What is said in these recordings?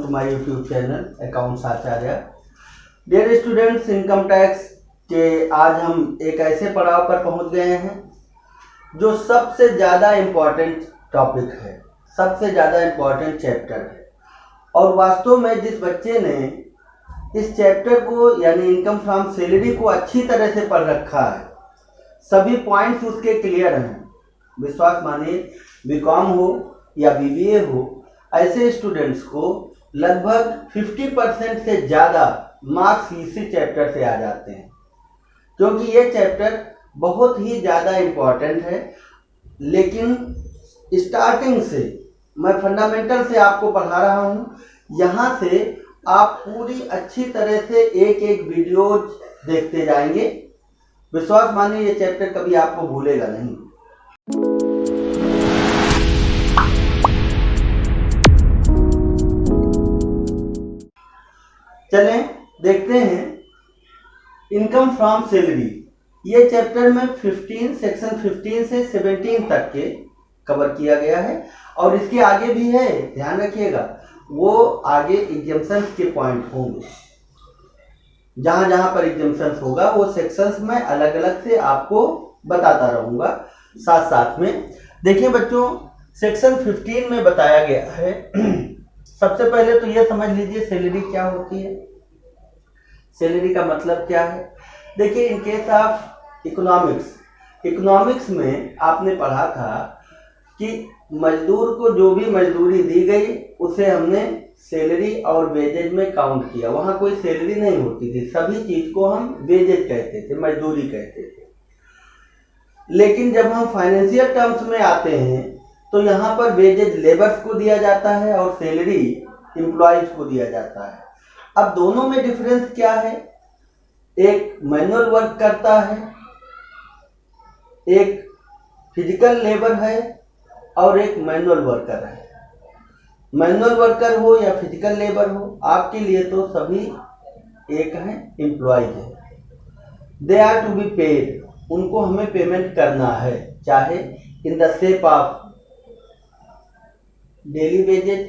To my YouTube channel accounts Acharya. Dear students, income tax के आज हम एक ऐसे पड़ाव पर पहुंच गए हैं जो सबसे ज़्यादा इम्पॉर्टेंट टॉपिक है, सबसे ज़्यादा इम्पॉर्टेंट चैप्टर है। और वास्तव में जिस बच्चे ने इस चैप्टर को यानी इनकम फ्रॉम सैलरी को अच्छी तरह से पढ़ रखा है, सभी पॉइंट्स उसके क्लियर हैं, विश्वास मानिए बीकॉम हो या बीबीए हो, ऐसे स्टूडेंट्स को लगभग 50% से ज़्यादा मार्क्स इसी चैप्टर से आ जाते हैं, क्योंकि ये चैप्टर बहुत ही ज़्यादा इम्पॉर्टेंट है। लेकिन स्टार्टिंग से मैं फंडामेंटल से आपको पढ़ा रहा हूँ, यहाँ से आप पूरी अच्छी तरह से एक एक वीडियोज देखते जाएंगे। विश्वास मानिए ये चैप्टर कभी आपको भूलेगा नहीं। चलें देखते हैं इनकम फ्रॉम सैलरी। ये चैप्टर में 15 सेक्शन 15 से 17 तक के कवर किया गया है और इसके आगे भी है, ध्यान रखिएगा। वो आगे एग्जाम्पशंस के पॉइंट होंगे, जहाँ जहाँ पर एग्जाम्पशंस होगा वो सेक्शंस में अलग अलग से आपको बताता रहूँगा साथ साथ में। देखिए बच्चों, सेक्शन 15 में बताया गया है सबसे पहले तो ये समझ लीजिए सैलरी क्या होती है, सैलरी का मतलब क्या है। देखिए इन केस ऑफ इकोनॉमिक्स में आपने पढ़ा था कि मजदूर को जो भी मजदूरी दी गई उसे हमने सैलरी और वेजेज में काउंट किया। वहाँ कोई सैलरी नहीं होती थी, सभी चीज़ को हम वेजेज कहते थे, मजदूरी कहते थे। लेकिन जब हम फाइनेंशियल टर्म्स में आते हैं तो यहाँ पर वेजेज लेबर्स को दिया जाता है और सैलरी एम्प्लॉयज को दिया जाता है। अब दोनों में डिफरेंस क्या है? एक मैनुअल वर्क करता है, एक फिजिकल लेबर है और एक मैनुअल वर्कर है। मैनुअल वर्कर हो या फिजिकल लेबर हो, आपके लिए तो सभी एक हैं, एम्प्लॉयज है। They are to be paid, उनको हमें पेमेंट करना है, चाहे in the shape of daily wages,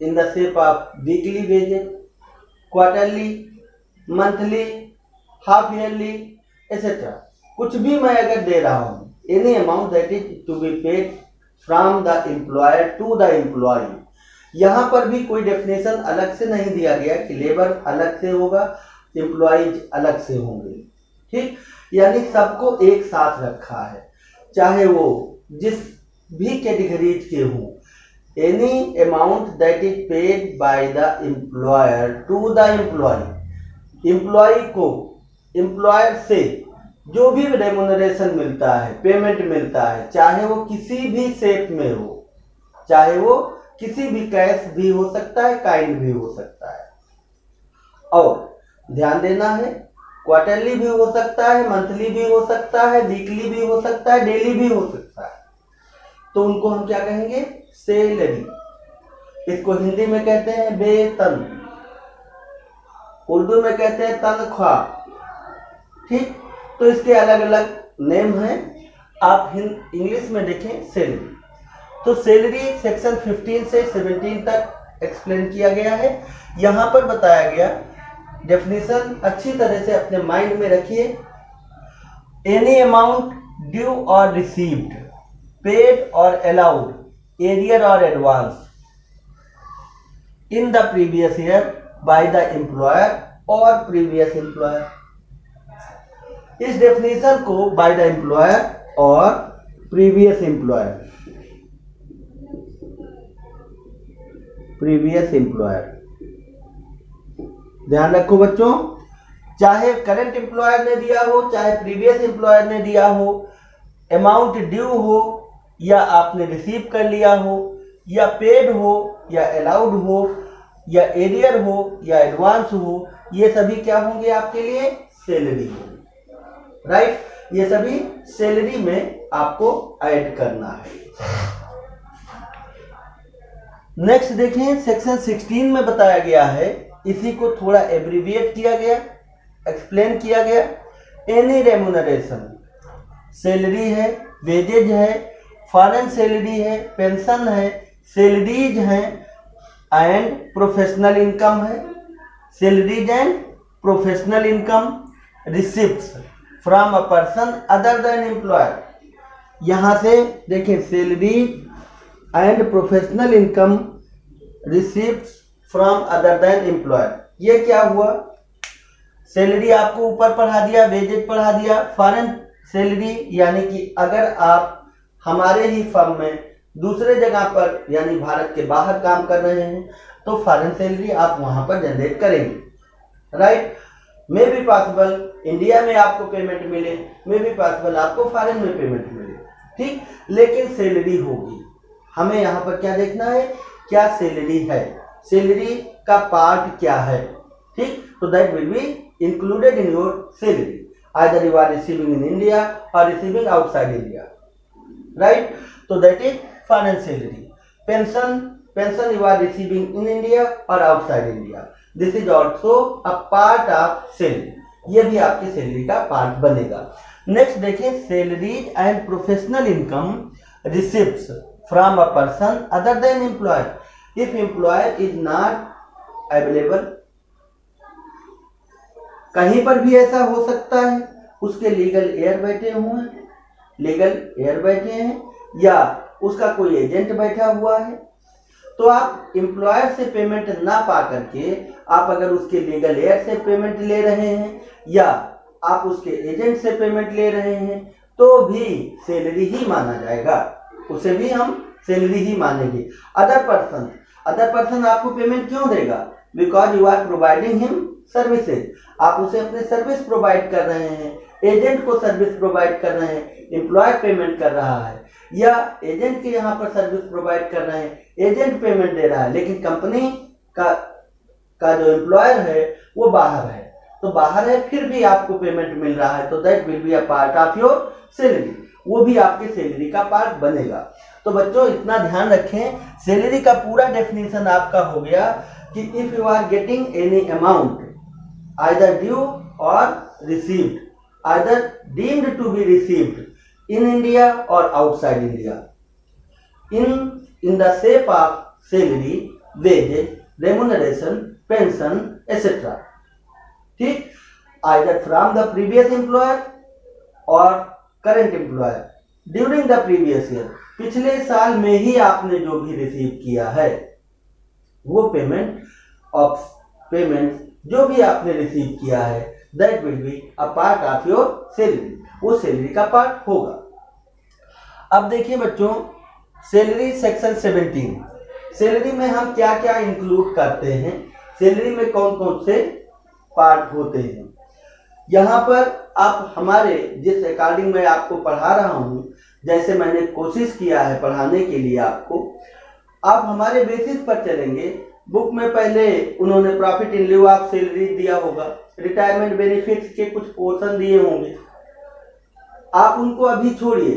in the shape of weekly wages, quarterly, monthly, half yearly etcetera. कुछ भी मैं अगर दे रहा हूँ, any amount that is to be paid from the employer to the employee. यहाँ पर भी कोई डेफिनेशन अलग से नहीं दिया गया कि लेबर अलग से होगा, एम्प्लॉयज अलग से होंगे, ठीक। यानी सबको एक साथ रखा है, चाहे वो जिस भी कैटेगरीज के हों। Any amount that is paid by the employer to the employee. Employee को एम्प्लॉयर से जो भी रेमुनरेशन मिलता है, पेमेंट मिलता है, चाहे वो किसी भी शेप में हो, चाहे वो किसी भी कैश भी हो सकता है, काइंड भी हो सकता है। और ध्यान देना है, क्वार्टरली भी हो सकता है, मंथली भी हो सकता है, वीकली भी हो सकता है, डेली भी हो सकता है। तो उनको हम क्या कहेंगे? सैलरी। इसको हिंदी में कहते हैं वेतन, उर्दू में कहते हैं तनख्वाह, ठीक। तो इसके अलग अलग नेम हैं। आप इंग्लिश में देखें सैलरी। तो सैलरी सेक्शन 15 से 17 तक एक्सप्लेन किया गया है। यहाँ पर बताया गया डेफिनेशन अच्छी तरह से अपने माइंड में रखिए। एनी अमाउंट ड्यू और रिसीव्ड, पेड और अलाउड, एरियर और advance in the previous year by the employer और प्रीवियस एम्प्लॉयर। इस डेफिनेशन को बाय द एम्प्लॉयर और प्रीवियस एम्प्लॉयर ध्यान रखो बच्चों, चाहे करंट एम्प्लॉयर ने दिया हो, चाहे प्रीवियस एम्प्लॉयर ने दिया हो, अमाउंट ड्यू हो या आपने रिसीव कर लिया हो, या पेड हो या अलाउड हो, या एरियर हो या एडवांस हो, ये सभी क्या होंगे आपके लिए? सैलरी होंगे, राइट। ये सभी सैलरी में आपको ऐड करना है। नेक्स्ट देखें, सेक्शन 16 में बताया गया है, इसी को थोड़ा एब्रीविएट किया गया, एक्सप्लेन किया गया। एनी रेमुनरेशन, सैलरी है, वेजेज है, फॉरेन सैलरी है, पेंशन है, सैलरीज हैं, एंड प्रोफेशनल इनकम है, salaries and professional income receipts from a person other than employer. यहाँ से देखिए salary and professional income receipts from other than employer. ये क्या हुआ, सैलरी आपको ऊपर पढ़ा दिया, वेजेज पढ़ा दिया, फॉरेन सैलरी यानी कि अगर आप हमारे ही फर्म में दूसरे जगह पर यानी भारत के बाहर काम कर रहे हैं तो फॉरेन सैलरी आप वहां पर जनरेट करेंगे, right. May be possible India में आपको पेमेंट मिले, मे बी पॉसिबल आपको फॉरेन में पेमेंट मिले, ठीक, लेकिन सैलरी होगी। हमें यहाँ पर क्या देखना है, क्या सैलरी है, सैलरी का पार्ट क्या है, ठीक। तो that will be included in your salary, either you are receiving in India और रिसीविंग आउटसाइड इंडिया, राइट। तो that is foreign salary. Pension you are receiving in India और outside India, this is also a part of salary, ये भी आपके salary का part बनेगा। Next देखिए salaries and professional income receipts from a person other than employer. If employer is not available, कहीं पर भी ऐसा हो सकता है उसके लीगल एयर बैठे हुए हैं, लीगल एयर बैठे हैं या उसका कोई एजेंट बैठा हुआ है, तो आप एम्प्लॉयर से पेमेंट ना पा करके आप अगर उसके लीगल एयर से पेमेंट ले रहे हैं या आप उसके एजेंट से पेमेंट ले रहे हैं तो भी सैलरी ही माना जाएगा, उसे भी हम सैलरी ही मानेंगे। अदर पर्सन आपको पेमेंट क्यों देगा, because you are providing him services, आप उसे अपने सर्विस प्रोवाइड कर रहे हैं, एजेंट को सर्विस प्रोवाइड कर रहे हैं, एम्प्लॉयर पेमेंट कर रहा है या एजेंट के यहाँ पर सर्विस प्रोवाइड कर रहे हैं, एजेंट पेमेंट दे रहा है, लेकिन कंपनी का जो एम्प्लॉयर है वो बाहर है, तो बाहर है फिर भी आपको पेमेंट मिल रहा है, तो that will be a part of your salary, वो भी आपके सैलरी का पार्ट बनेगा। तो बच्चों इतना ध्यान रखें, सैलरी का पूरा डेफिनेशन आपका हो गया कि if you are getting any amount either due or received, either deemed to be received in India or outside India, in the shape of salary, wages, remuneration, pension, etc. ठीक, either from the previous employer or current employer during the previous year, पिछले साल में ही आपने जो भी receive किया है वो पेमेंट जो भी आपने रिसीव किया है that will be a part of your salary, वो सैलरी का पार्ट होगा। अब देखिए बच्चों सैलरी सेक्शन 17, सैलरी में हम क्या क्या इंक्लूड करते हैं, सैलरी में कौन कौन से पार्ट होते हैं। यहाँ पर आप हमारे जिस अकॉर्डिंग मैं आपको पढ़ा रहा हूँ, जैसे मैंने कोशिश किया है पढ़ाने के लिए आपको, आप हमारे बेसिस पर चलेंगे। बुक में पहले उन्होंने प्रॉफिट इन लिeu ऑफ सैलरी दिया होगा, रिटायरमेंट बेनिफिट्स के कुछ पोर्शन दिए होंगे, आप उनको अभी छोड़िए,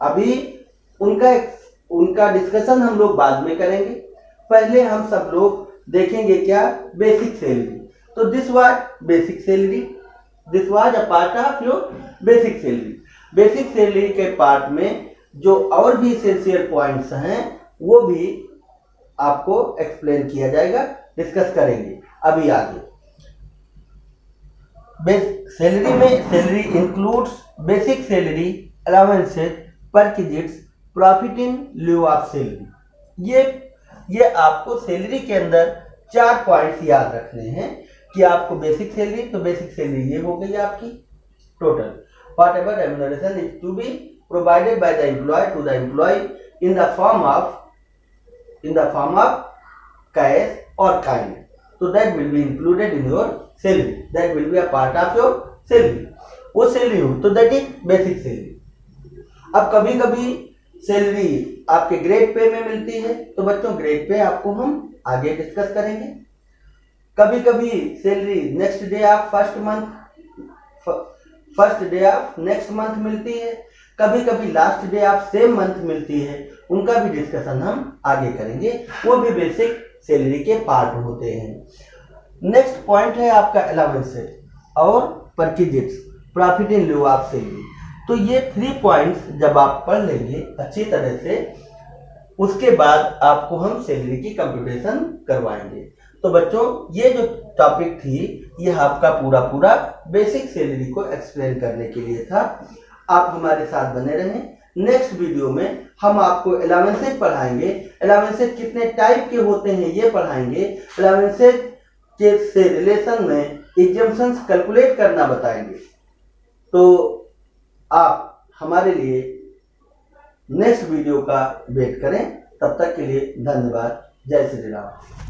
अभी उनका डिस्कशन हम लोग बाद में करेंगे। पहले हम सब लोग देखेंगे क्या, बेसिक सैलरी। तो this was basic salary, this was a part of your basic salary. Basic salary के पार्ट में जो और भी एसेंशियल पॉइंट्स हैं वो भी आपको एक्सप्लेन किया जाएगा, डिस्कस करेंगे अभी आगे। सैलरी में salary includes basic salary, allowances, perquisites, profit in लिeu of salary. ये आपको सैलरी के अंदर 4 पॉइंट्स याद रखने हैं कि आपको बेसिक सैलरी, तो बेसिक सैलरी ये हो गई आपकी total, whatever remuneration is to be provided by the employee to the employee in the form of cash और काइंड, तो that will be included in your salary, that will be a part of your salary, वो salary हो, तो that is basic salary. अब कभी कभी salary आपके grade pay में मिलती है, तो बच्चों ग्रेड पे आपको हम आगे डिस्कस करेंगे। कभी कभी salary next day of first day of next month मिलती है, कभी कभी last day of same month मिलती है, उनका भी डिस्कशन हम आगे करेंगे, वो भी बेसिक सैलरी के पार्ट होते हैं। नेक्स्ट पॉइंट है आपका अलाउंसेस और perquisites, profit in लिeu of salary. तो ये 3 पॉइंट्स जब आप पढ़ लेंगे अच्छी तरह से, उसके बाद आपको हम सैलरी की कंप्यूटेशन करवाएंगे। तो बच्चों ये जो टॉपिक थी ये आपका पूरा बेसिक सैलरी को एक्सप्लेन करने के लिए था। आप हमारे साथ बने रहें। नेक्स्ट वीडियो में हम आपको अलाउंसेस पढ़ाएंगे, अलाउंसेस कितने टाइप के होते हैं ये पढ़ाएंगे, अलाउंसेस के से रिलेशन में एग्जम्पशंस कैलकुलेट करना बताएंगे। तो आप हमारे लिए नेक्स्ट वीडियो का वेट करें। तब तक के लिए धन्यवाद। जय श्री राम।